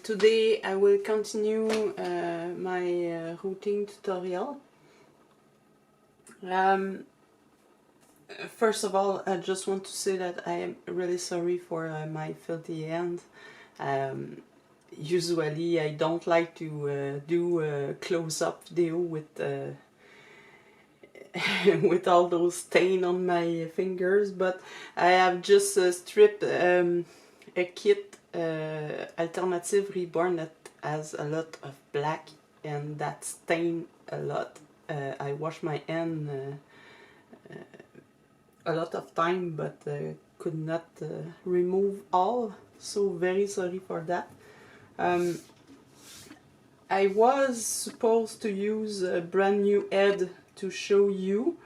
Today I will continue my routing tutorial. First of all, I just want to say that I am really sorry for my filthy hand. Usually I don't like to do a close-up video with with all those stains on my fingers, but I have just stripped a kit alternative Reborn that has a lot of black and that stain a lot. I wash my hand a lot of time, but could not remove all, so very sorry for that. I was supposed to use a brand new head to show you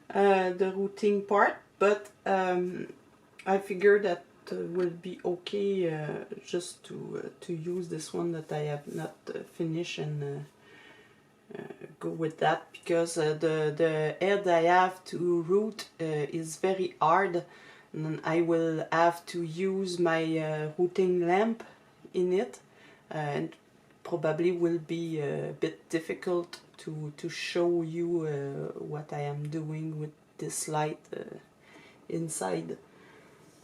the routing part, but I figured that will be okay just to use this one that I have not finished and go with that, because the head I have to route is very hard, and I will have to use my routing lamp in it, and probably will be a bit difficult to show you what I am doing with this light inside.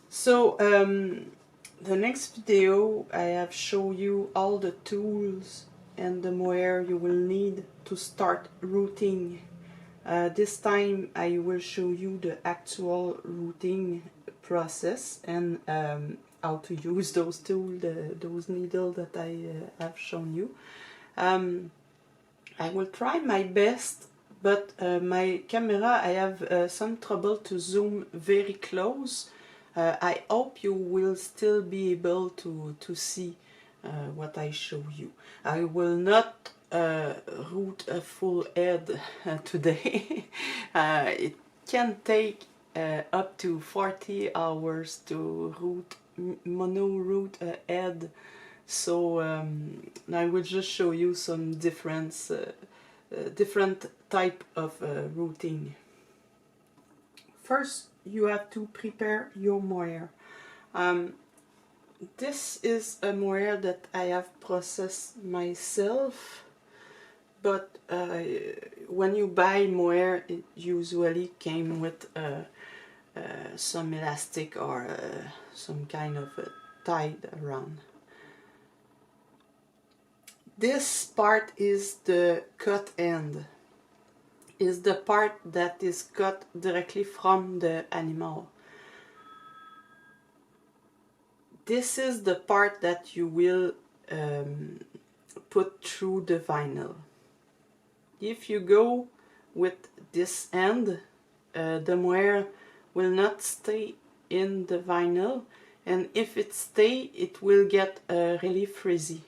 So the next video I have shown you all the tools and the mohair you will need to start routing. This time I will show you the actual routing process and how to use those tools, those needles that I have shown you. I will try my best, but my camera, I have some trouble to zoom very close. I hope you will still be able to see what I show you. I will not route a full head today. It can take up to 40 hours to mono route a head, so I will just show you some different type of routing. First, you have to prepare your mohair. This is a mohair that I have processed myself, but when you buy mohair, it usually came with some elastic or some kind of tied around. This part is the cut end. Is the part that is cut directly from the animal. This is the part that you will put through the vinyl. If you go with this end, the mohair will not stay in the vinyl, and if it stays, it will get really frizzy.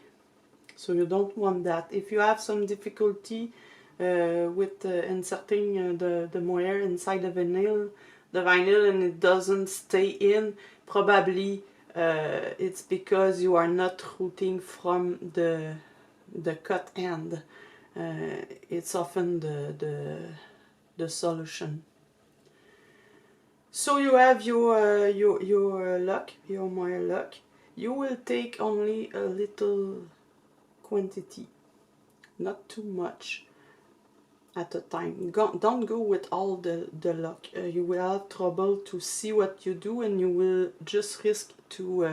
So you don't want that. If you have some difficulty with inserting the mohair inside the vinyl and it doesn't stay in, probably it's because you are not routing from the cut end. It's often the solution. So you have your lock, your mohair lock. You will take only a little quantity, not too much at a time. Don't go with all the lock. You will have trouble to see what you do, and you will just risk to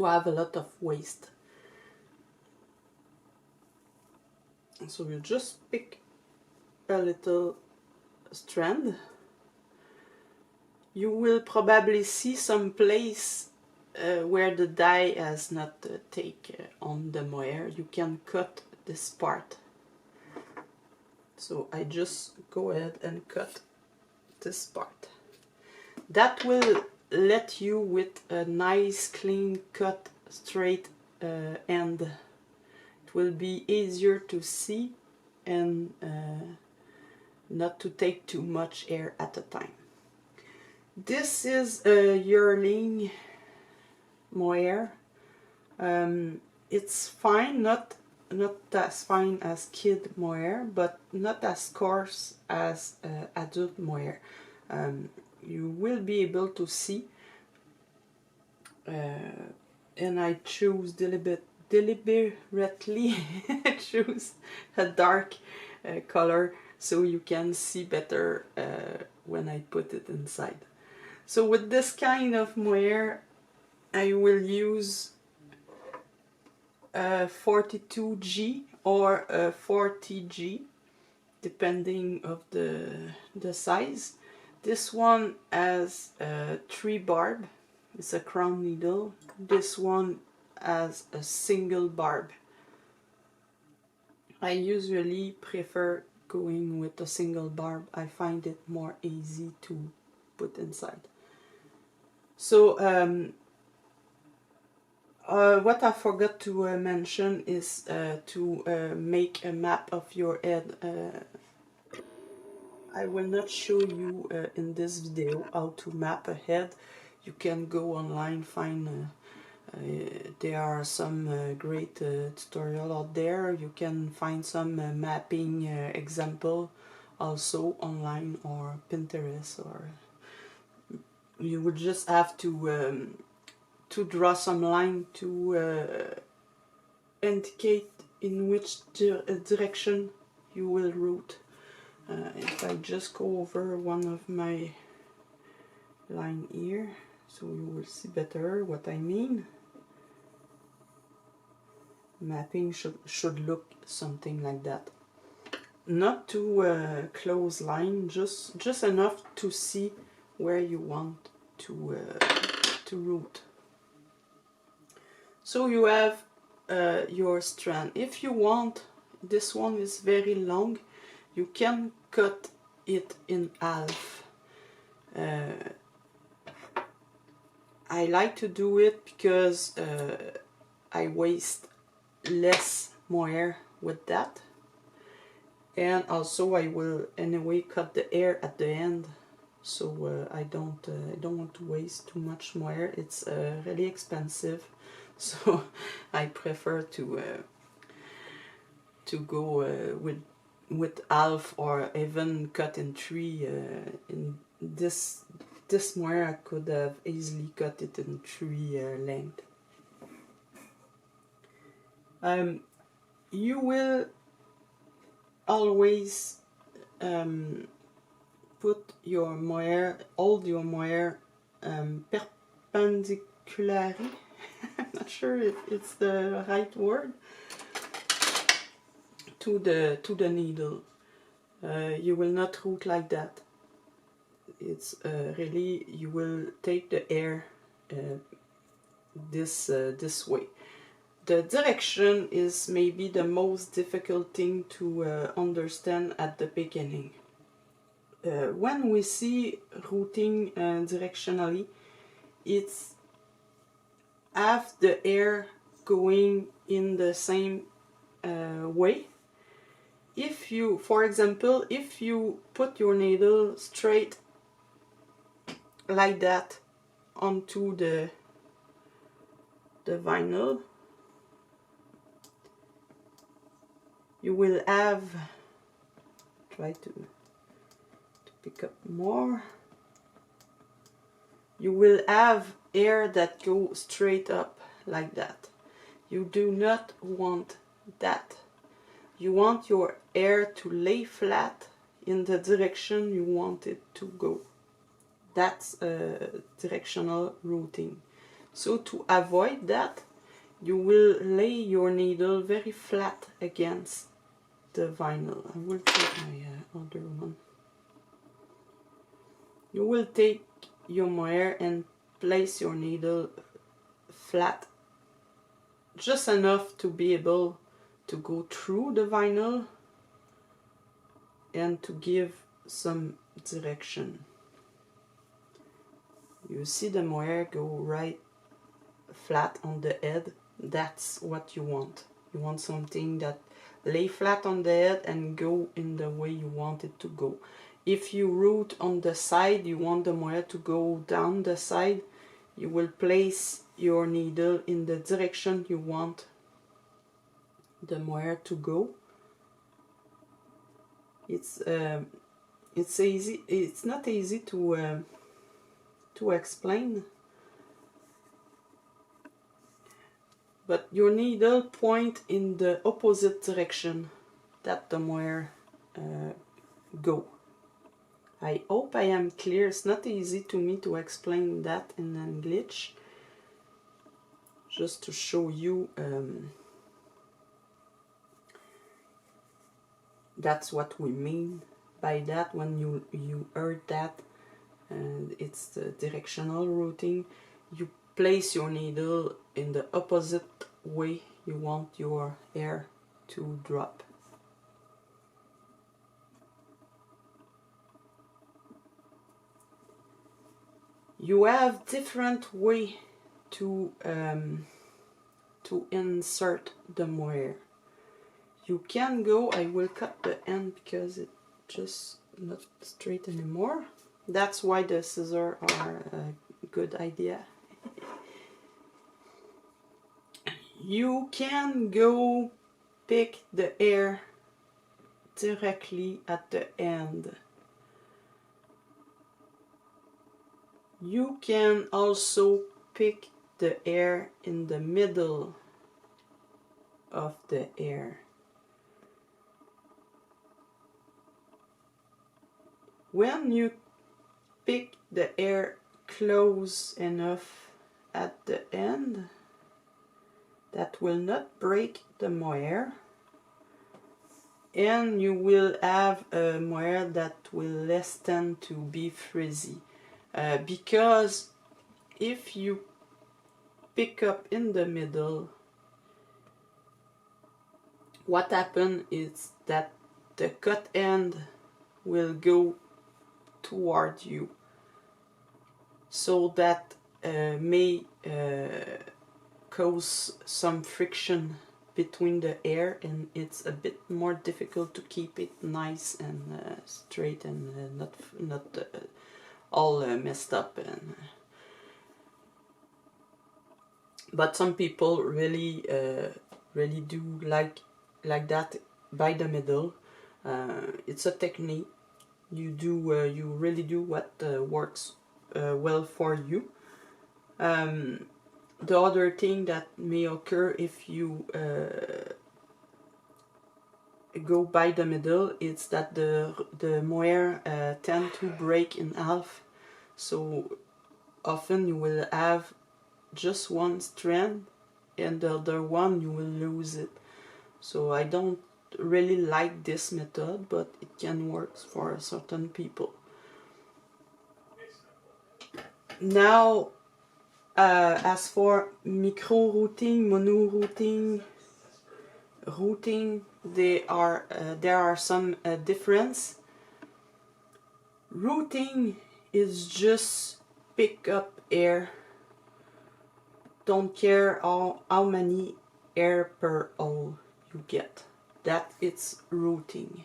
have a lot of waste. So you just pick a little strand. You will probably see some place where the dye has not taken on the mohair. You can cut this part. So I just go ahead and cut this part. That will let you with a nice clean cut straight end. It will be easier to see and not to take too much air at a time. This is a yearling mohair. It's fine, not as fine as kid mohair, but not as coarse as adult mohair. You will be able to see and I choose deliberately choose a dark color so you can see better when I put it inside. So with this kind of mohair, I will use 42G or 40G, depending of the size. This one has 3 barb. It's a crown needle. This one has a single barb. I usually prefer going with a single barb. I find it more easy to put inside. So what I forgot to mention is to make a map of your head. I will not show you in this video how to map a head. You can go online, find there are some great tutorial out there. You can find some mapping example also online or Pinterest, or you would just have to draw some line to indicate in which direction you will route. If I just go over one of my line here, so you will see better what I mean. Mapping should look something like that. Not too close line, just enough to see where you want to route. So you have your strand. If you want, this one is very long, you can cut it in half. I like to do it because I waste less mohair with that, and also I will anyway cut the hair at the end, so I don't want to waste too much mohair. It's really expensive, so I prefer to go with half or even cut in 3. In this mohair I could have easily cut it in 3 length. You will always put your mohair, hold your mohair perpendicularly. I'm not sure if it's the right word, to the needle. You will not route like that. It's really, you will take the hair this way. The direction is maybe the most difficult thing to understand at the beginning. When we see routing directionally, it's half the hair going in the same way. If you, for example, if you put your needle straight like that onto the vinyl, you will have, try to pick up more, you will have hair that go straight up like that. You do not want that. You want your hair to lay flat in the direction you want it to go. That's directional routing. So to avoid that, you will lay your needle very flat against the vinyl. I will take my other one. You will take your mohair and place your needle flat, just enough to be able to go through the vinyl and to give some direction. You see the mohair go right flat on the head. That's what you want. You want something that lay flat on the head and go in the way you want it to go. If you route on the side, you want the mohair to go down the side, you will place your needle in the direction you want the mohair to go. It's easy. It's not easy to explain. but your needle point in the opposite direction that the mohair go. I hope I am clear. It's not easy to me to explain that in English. Just to show you that's what we mean by that when you heard that. And it's the directional routing. You place your needle in the opposite way you want your hair to drop. You have different way to insert the mohair. You can go, I will cut the end because it's just not straight anymore. That's why the scissors are a good idea. You can go pick the hair directly at the end. You can also pick the hair in the middle of the hair. When you pick the hair close enough at the end, that will not break the mohair, and you will have a mohair that will less tend to be frizzy. Because if you pick up in the middle, what happens is that the cut end will go toward you, so that may cause some friction between the hair, and it's a bit more difficult to keep it nice and straight and not all messed up. And but some people really do like that by the middle. It's a technique. You really do what works well for you. The other thing that may occur if you go by the middle is that the mohair tend to break in half. So often you will have just one strand, and the other one you will lose it. So I don't really like this method, but it can work for certain people. Now, as for micro routing, mono routing, there are some difference. Routing is just pick up hair. Don't care how many hair per hole you get. That it's routing.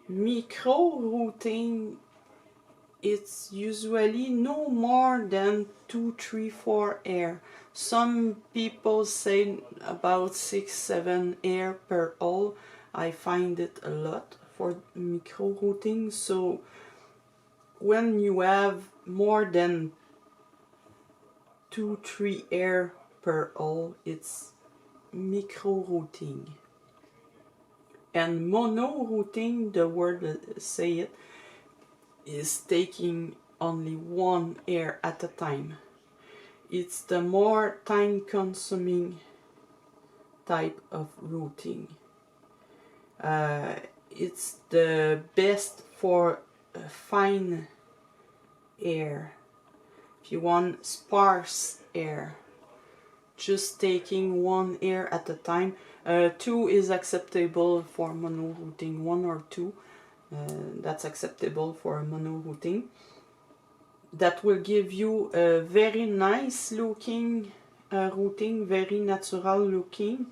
Micro routing, it's usually no more than 2, 3, 4 hair. Some people say about 6, 7 hair per hole. I find it a lot for micro routing. So when you have more than 2, 3 hair per hole, it's micro routing. And mono routing, the word say it, is taking only one hair at a time. It's the more time consuming type of routing. It's the best for fine hair. If you want sparse hair, just taking one hair at a time. 2 is acceptable for mono routing, 1 or 2. That's acceptable for mono routing. That will give you a very nice looking routing, very natural looking.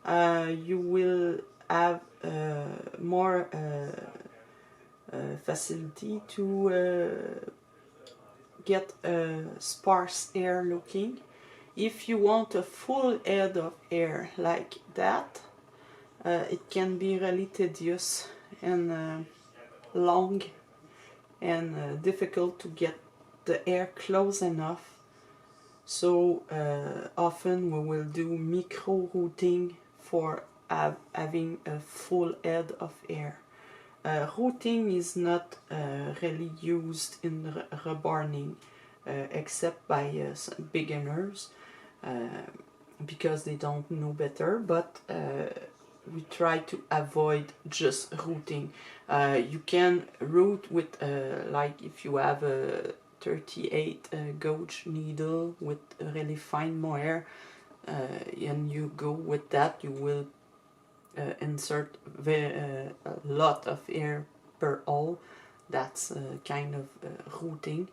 You will have more facility to get a sparse hair looking. If you want a full head of hair like that, it can be really tedious and long and difficult to get the hair close enough. So often we will do micro routing for having a full head of hair. Routing is not really used in reborning except by beginners because they don't know better, but we try to avoid just routing. You can route with like if you have a 38 gauge needle with a really fine mohair and you go with that, you will insert a lot of hair per hole. That's kind of routing.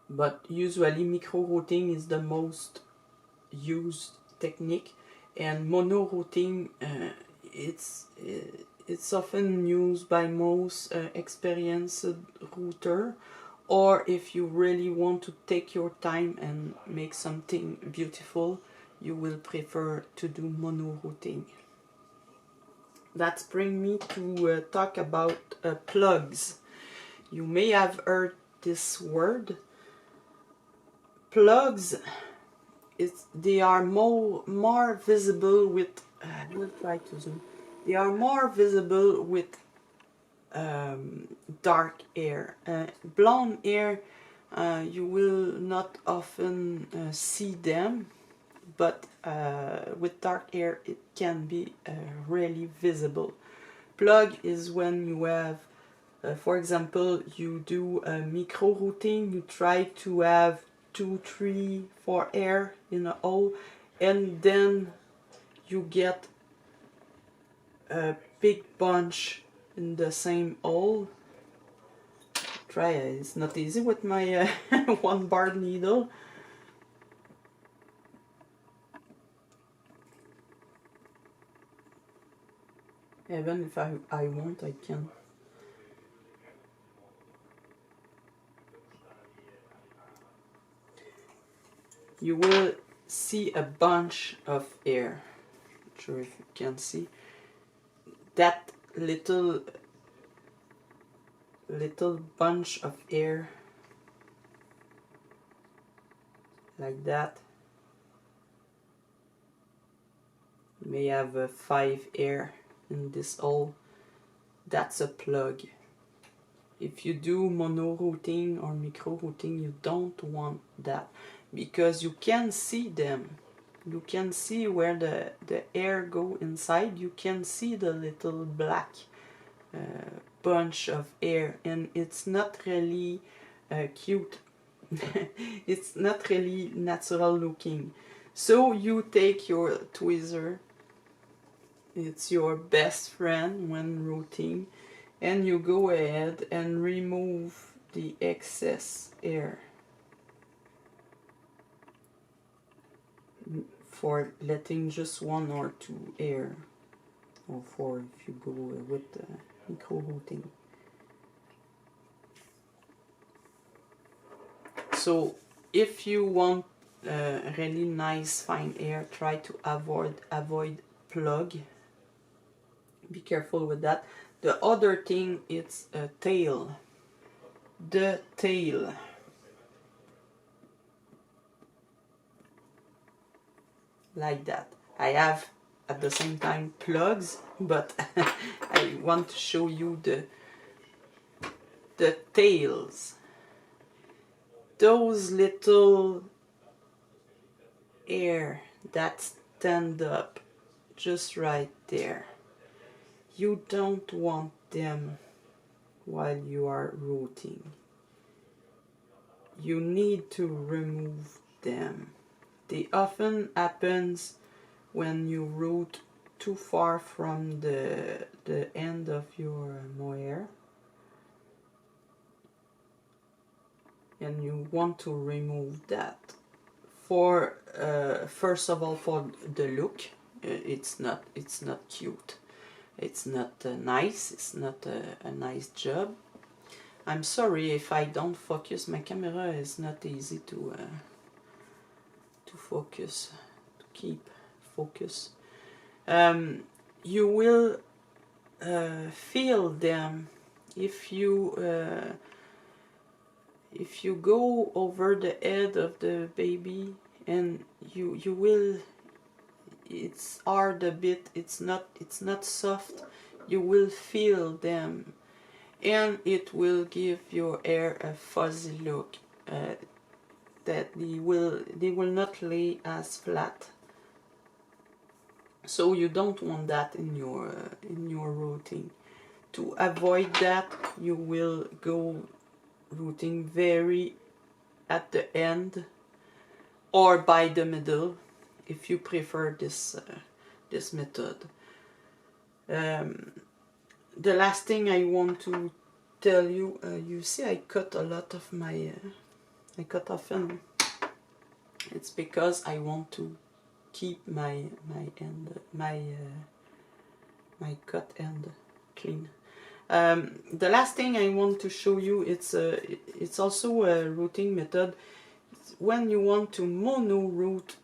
But usually micro routing is the most used technique, and mono routing it's often used by most experienced router, or if you really want to take your time and make something beautiful, you will prefer to do mono routing. That brings me to talk about plugs. You may have heard this word. Plugs, they are more visible with. I will try to zoom. They are more visible with dark hair. Blonde hair, you will not often see them, but with dark hair it can be really visible. Plug is when you have, for example, you do a micro routing, you try to have 2, 3, 4 hair in a hole, and then you get a big bunch in the same hole. Try it. It's not easy with my one bar needle. Even if I want, I can. You will see a bunch of hair. Not sure if you can see that little bunch of hair like that. You may have 5 hair in this hole. That's a plug. If you do mono routing or micro routing, you don't want that, because you can see them. You can see where the hair go inside. You can see the little black bunch of hair, and it's not really cute. It's not really natural looking. So you take your tweezer, it's your best friend when routing, and you go ahead and remove the excess hair for letting just 1 or 2 hair, or 4 if you go with the micro routing. So if you want really nice fine hair, try to avoid plug. Be careful with that. The other thing is a tail. The tail. Like that. I have at the same time plugs, but I want to show you the tails. Those little hair that stand up just right there. You don't want them while you are routing. You need to remove them. They often happens when you route too far from the end of your mohair, and you want to remove that. For first of all, for the look, it's not cute. It's not nice. It's not a nice job. I'm sorry if I don't focus. My camera is not easy to focus, to keep focus. You will feel them if you if you go over the head of the baby, and you will, it's hard a bit, it's not soft, you will feel them, and it will give your hair a fuzzy look, that they will not lay as flat. So you don't want that in your routing. To avoid that, you will go routing very at the end or by the middle, if you prefer this method. The last thing I want to tell you, you see I cut a lot of my, I cut often. It's because I want to keep my end, my cut end clean. The last thing I want to show you, it's also a routing method. When you want to mono route,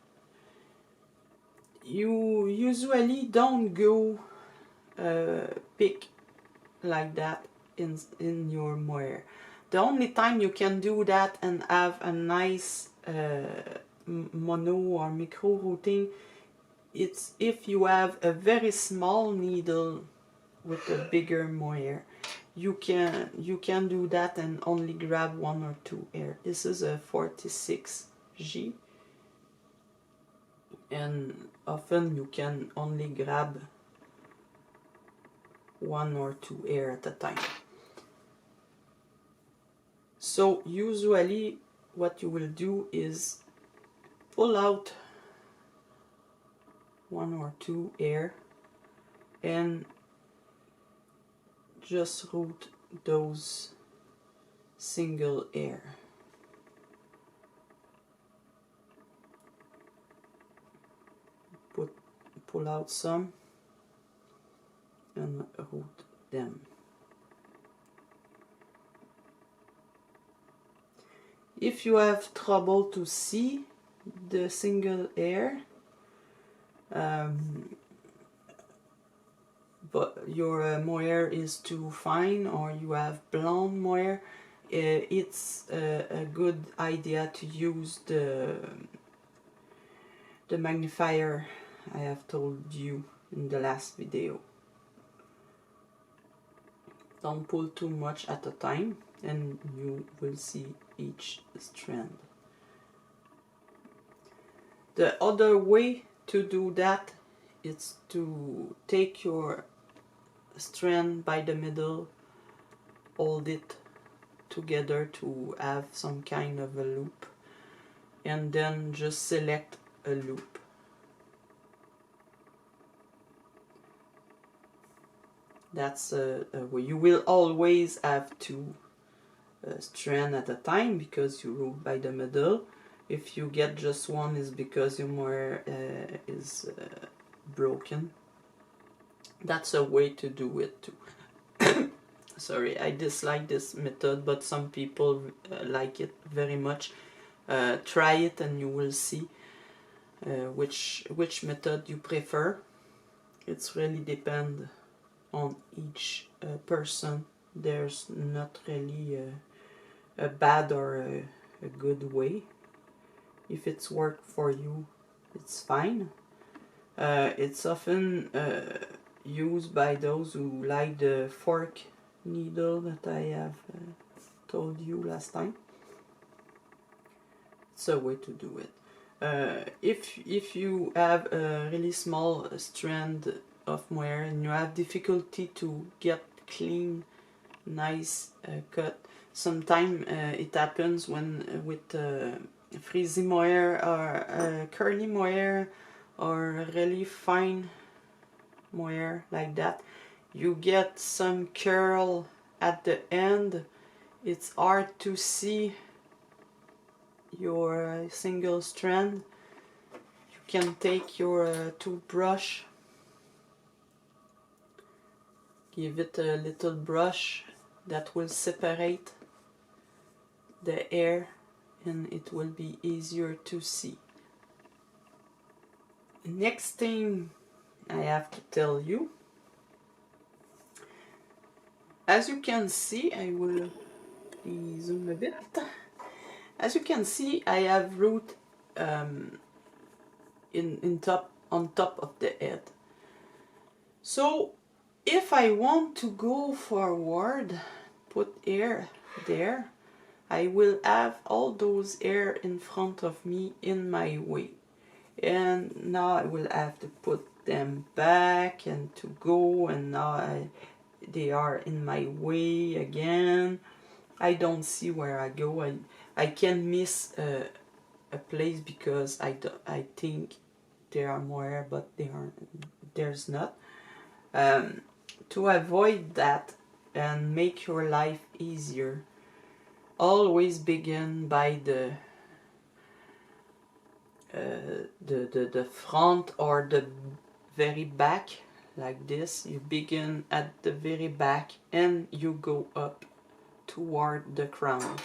you usually don't go pick like that in your moire. The only time you can do that and have a nice mono or micro routing, it's if you have a very small needle with a bigger moire. You can do that and only grab 1 or 2 hair. This is a 46G, and often you can only grab 1 or 2 hair at a time. So usually what you will do is pull out 1 or 2 hair and just route those single hair. Pull out some and route them. If you have trouble to see the single hair, but your moire is too fine, or you have blonde moire, it's a good idea to use the magnifier I have told you in the last video. Don't pull too much at a time and you will see each strand. The other way to do that is to take your strand by the middle, hold it together to have some kind of a loop, and then just select a loop. That's a way. You will always have 2 strands at a time because you route by the middle. If you get just one, is because your moire is broken. That's a way to do it too. Sorry, I dislike this method, but some people like it very much. Try it and you will see which method you prefer. It's really depend on each person. There's not really a bad or a good way. If it's work for you, it's fine. It's often used by those who like the fork needle that I have told you last time. It's a way to do it. If you have a really small strand of moire and you have difficulty to get clean, nice cut, sometimes it happens when with frizzy moire or curly moire or really fine moire like that, you get some curl at the end. It's hard to see your single strand. You can take your toothbrush, give it a little brush that will separate the hair, and it will be easier to see. Next thing I have to tell you, as you can see, I will Please zoom a bit. As you can see, I have root on top of the head. So if I want to go forward, put hair there, I will have all those hair in front of me in my way. And now I will have to put them back and to go, and now they are in my way again. I don't see where I go. I can miss a place because I think there are more hair, but there's not. To avoid that and make your life easier, always begin by the front or the very back, like this. You begin at the very back and you go up toward the crown.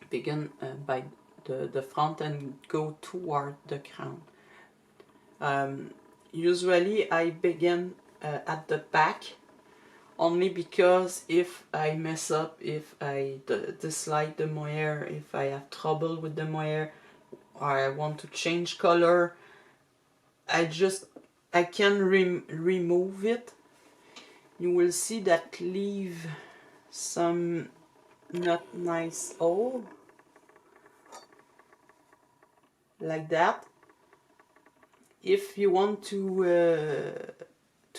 Begin by the front and go toward the crown. Usually I begin at the back, only because if I mess up, if I dislike the mohair, if I have trouble with the mohair, or I want to change color, I can remove it. You will see that leave some not nice hole, like that. If you want to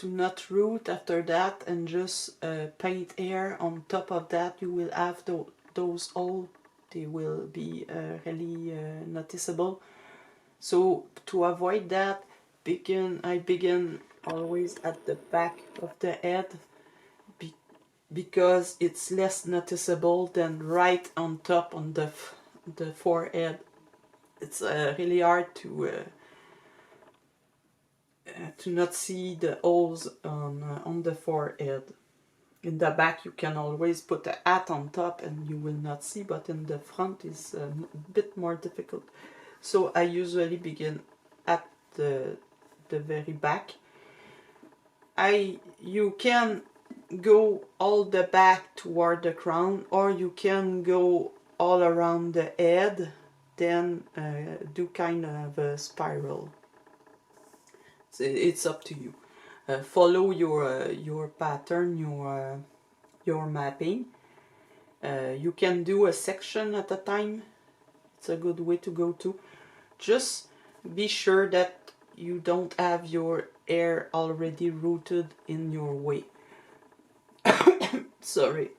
not root after that and just paint hair on top of that, you will have those holes. They will be really noticeable. So to avoid that, I begin always at the back of the head, because it's less noticeable than right on top on the forehead. It's really hard to not see the holes on the forehead. In the back you can always put a hat on top and you will not see, but in the front is a bit more difficult. So I usually begin at the very back. You can go all the back toward the crown, or you can go all around the head, then do kind of a spiral. So it's up to you. Follow your pattern, your mapping. You can do a section at a time. It's a good way to go to. Just be sure that you don't have your hair already rooted in your way. Sorry.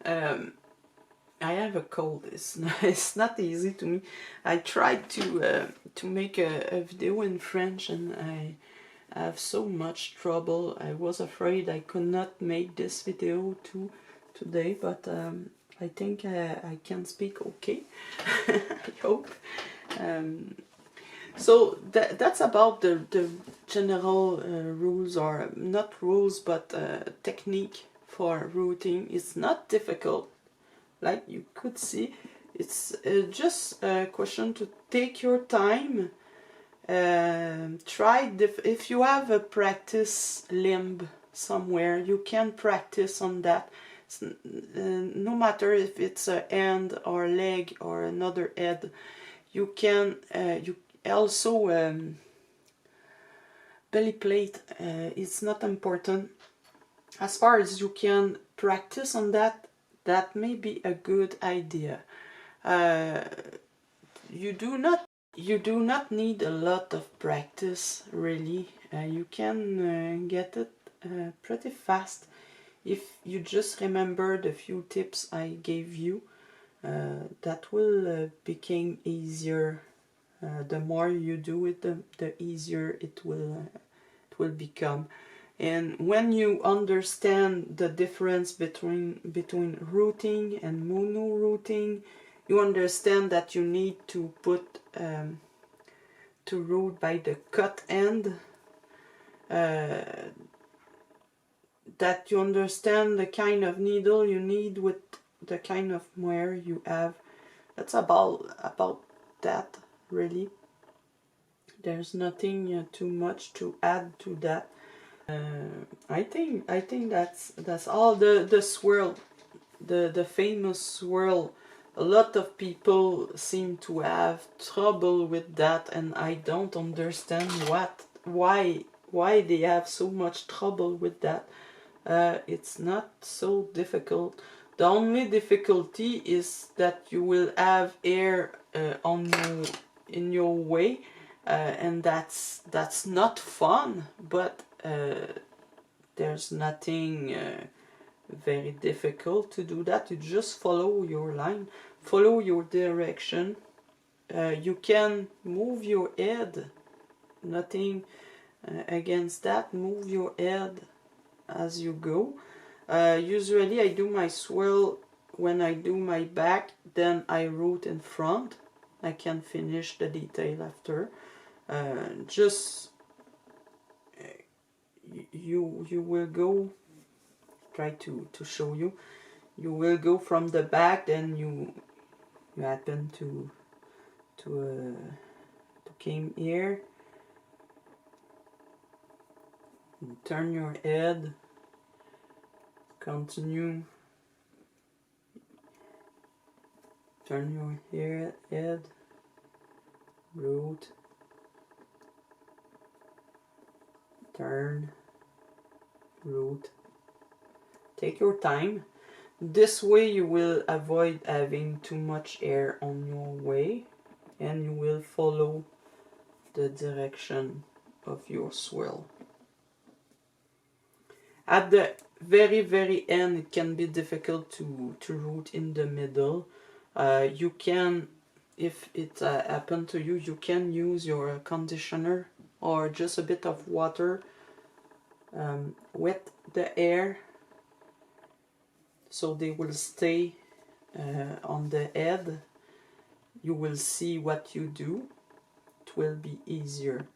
I have a cold. It's not easy to me. I tried to make a video in French, and I have so much trouble. I was afraid I could not make this video today, but I think I can speak okay. I hope. So that's about the general rules, or not rules, but technique for routing. It's not difficult, like you could see. It's just a question to take your time. Try if you have a practice limb somewhere, you can practice on that. No matter if it's a hand or leg or another head, you can you also belly plate. It's not important. As far as you can practice on that, that may be a good idea. You do not need a lot of practice, really. You can get it pretty fast if you just remember the few tips I gave you. That will become easier. The more you do it, the easier it will become. And when you understand the difference between routing and mono routing, you understand that you need to put to root by the cut end. That you understand the kind of needle you need with the kind of mohair you have. That's about that, really. There's nothing too much to add to that. I think that's all. The swirl the famous swirl. A lot of people seem to have trouble with that, and I don't understand why they have so much trouble with that. It's not so difficult. The only difficulty is that you will have air in your way, and that's not fun. But there's nothing very difficult to do that. You just follow your line, follow your direction. You can move your head, nothing against that. Move your head as you go. Usually I do my swirl when I do my back, then I root in front. I can finish the detail after. You will go, try to show you. You will go from the back, then you happen to came here. You turn your head, continue, turn your head, root, turn, root. Take your time. This way you will avoid having too much air on your way, and you will follow the direction of your swirl. At the very end, it can be difficult to root in the middle. You can, if it happened to you, you can use your conditioner or just a bit of water, wet the air, so they will stay on the head. You will see what you do. It will be easier.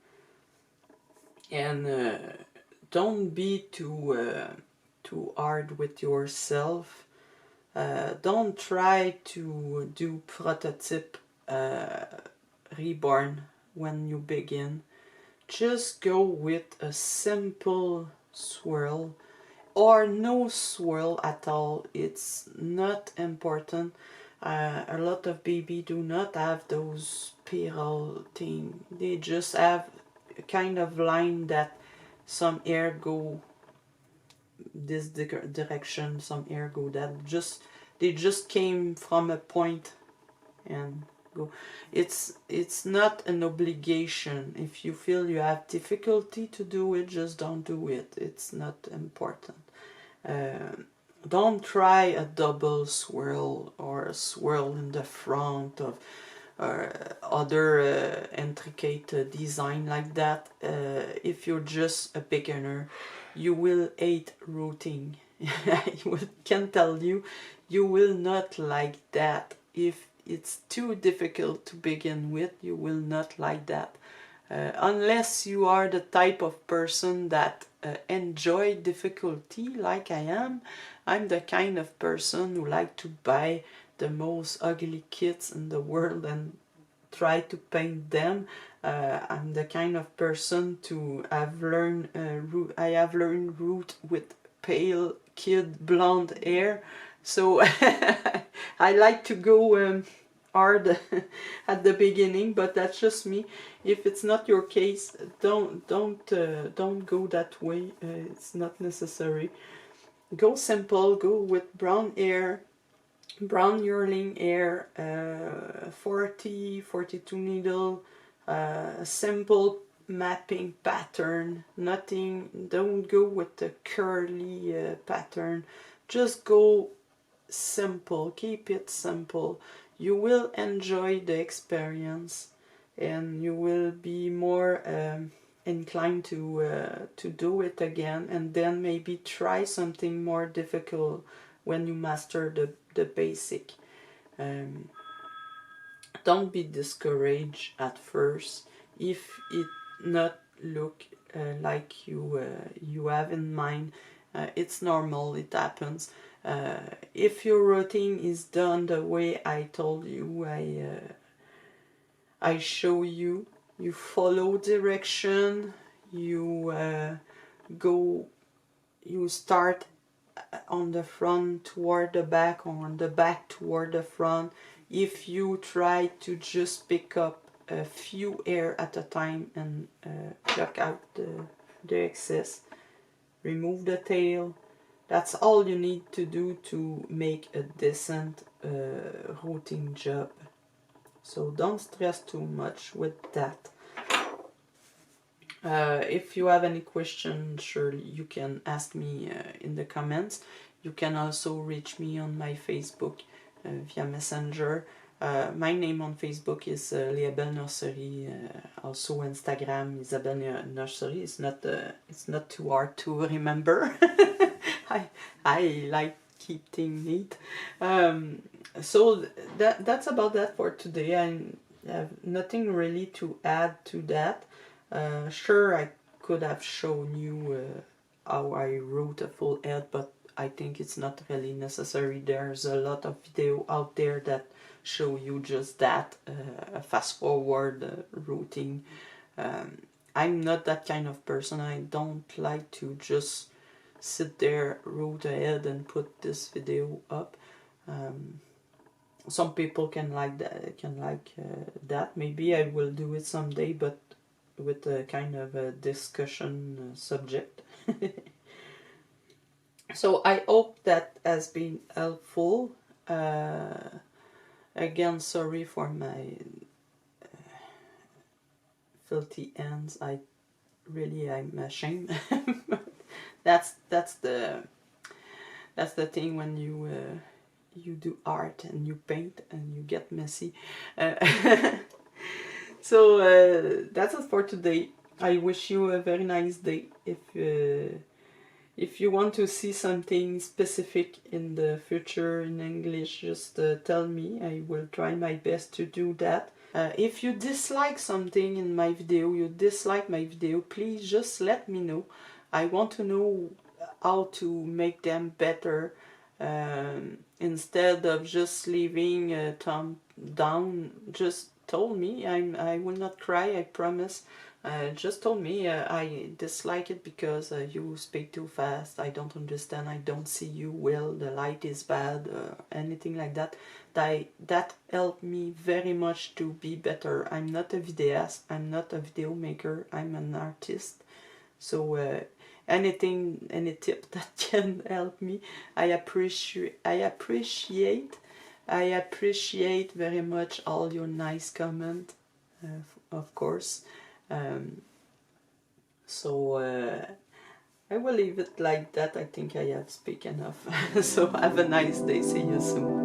And don't be too hard with yourself. Don't try to do prototype Reborn when you begin. Just go with a simple swirl or no swirl at all. It's not important. A lot of baby do not have those spiral thing. They just have a kind of line that some air go this direction, some air go that. They just came from a point and go. It's not an obligation. If you feel you have difficulty to do it, just don't do it. It's not important. Don't try a double swirl or a swirl in the front of other intricate design like that. If you're just a beginner, you will hate routing. I can tell you, you will not like that. If it's too difficult to begin with, you will not like that. Unless you are the type of person that enjoy difficulty like I am. I'm the kind of person who like to buy the most ugly kits in the world and try to paint them. I'm the kind of person to have learned I have learned root with pale kid blonde hair, so I like to go hard at the beginning, but that's just me. If it's not your case, don't go that way. It's not necessary. Go simple. Go with brown hair, brown yearling hair, 42 needle, simple mapping pattern. Nothing. Don't go with the curly pattern. Just go simple. Keep it simple. You will enjoy the experience, and you will be more inclined to do it again, and then maybe try something more difficult when you master the basic. Don't be discouraged at first if it not look like you have in mind. It's normal, it happens. If your routing is done the way I told you, I show you, you follow direction, you start on the front toward the back, or on the back toward the front. If you try to just pick up a few hair at a time and pluck out the excess, remove the tail, that's all you need to do to make a decent routing job. So don't stress too much with that. If you have any questions, surely you can ask me in the comments. You can also reach me on my Facebook via Messenger. My name on Facebook is Isabelle Nursery. Also Instagram, Isabelle Nursery. It's not too hard to remember. I like keep things neat. So that's about that for today. I have nothing really to add to that. Sure, I could have shown you how I wrote a full head, but I think it's not really necessary. There's a lot of video out there that show you just that, fast forward routing. I'm not that kind of person. I don't like to just sit there, route ahead and put this video up. Some people can like that. Maybe I will do it someday, but with a kind of a discussion subject. So I hope that has been helpful. Again, sorry for my filthy hands. I'm ashamed. that's the thing when you do art and you paint and you get messy. So that's it for today. I wish you a very nice day. If you want to see something specific in the future in English, just tell me. I will try my best to do that. If you dislike something in my video, please just let me know. I want to know how to make them better. Instead of just leaving a thumb down, just told me. I will not cry, I promise. Just told me I dislike it because you speak too fast, I don't understand, I don't see you well, the light is bad, anything like that. That helped me very much to be better. I'm not a videoist, I'm not a video maker, I'm an artist. So any tip that can help me, I appreciate very much all your nice comment, of course. So I will leave it like that. I think I have speak enough. So have a nice day. See you soon.